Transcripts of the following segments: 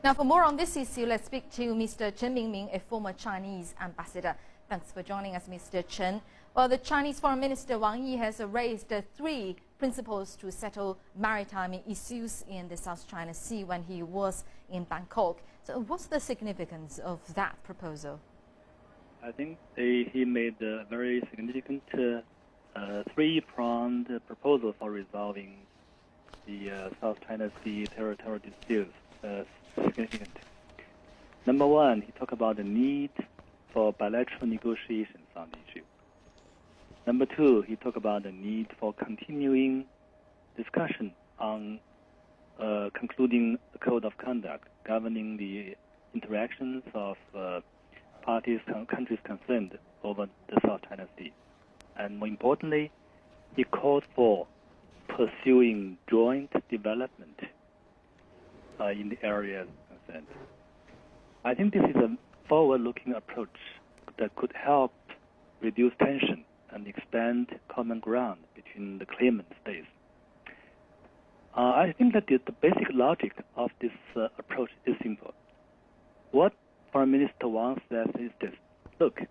Now, for more on this issue, let's speak to Mr. Chen Mingming, a former Chinese ambassador. Thanks for joining us, Mr. Chen. Well, the Chinese Foreign Minister Wang Yi has raised three principles to settle maritime issues in the South China Sea when he was in Bangkok. So what's the significance of that proposal? I think he made a very significant three-pronged proposal for resolving the South China Sea territorial disputes. Significant. Number one, he talked about the need for bilateral negotiations on the issue. Number two, he talked about the need for continuing discussion on concluding a code of conduct governing the interactions of countries concerned over the South China Sea. And more importantly, he called for pursuing joint development in the areas concerned. I think this is a forward-looking approach that could help reduce tension and expand common ground between the claimant states. I think that the basic logic of this approach is simple. What Foreign Minister Wang says is this: look,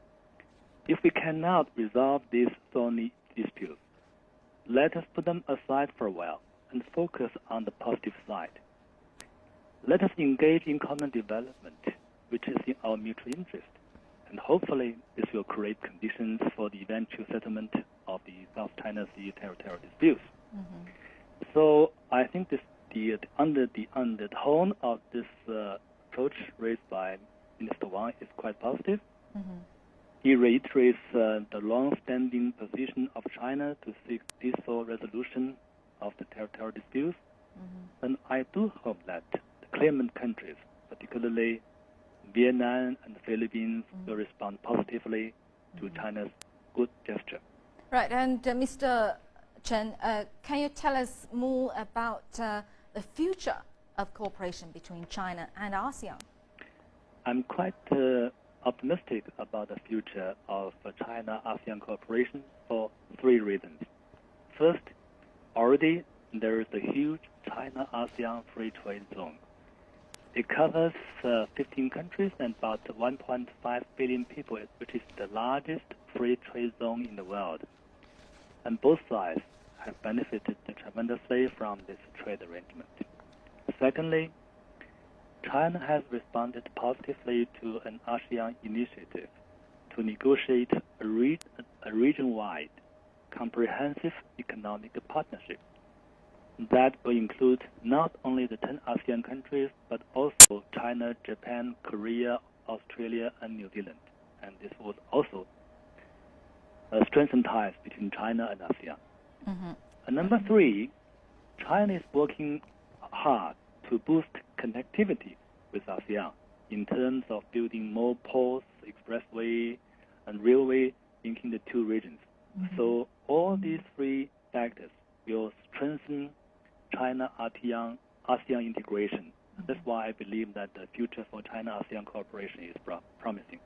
if we cannot resolve these thorny disputes, let us put them aside for a while and focus on the positive side. Let us engage in common development, which is in our mutual interest, and hopefully this will create conditions for the eventual settlement of the South China Sea territorial disputes. Mm-hmm. So I think the undertone of this approach raised by Minister Wang is quite positive. Mm-hmm. He reiterates the long-standing position of China to seek peaceful resolution of the territorial disputes, mm-hmm. and I do hope that the claimant countries, particularly Vietnam and the Philippines, mm-hmm. will respond positively to mm-hmm. China's good gesture. Right, and Mr. Chen, can you tell us more about the future of cooperation between China and ASEAN? I'm quite optimistic about the future of China-ASEAN cooperation for three reasons. First, already there is a huge China-ASEAN free trade zone. It covers 15 countries and about 1.5 billion people, which is the largest free trade zone in the world. And both sides have benefited tremendously from this trade arrangement. Secondly, China has responded positively to an ASEAN initiative to negotiate a region-wide comprehensive economic partnership that will include not only the 10 ASEAN countries, but also China, Japan, Korea, Australia, and New Zealand. And this would also strengthen ties between China and ASEAN. Mm-hmm. And number three, China is working hard to boost connectivity with ASEAN in terms of building more ports, expressway, and railway linking the two regions. Mm-hmm. So all these three factors will strengthen China-ASEAN integration. Mm-hmm. That's why I believe that the future for China-ASEAN cooperation is promising.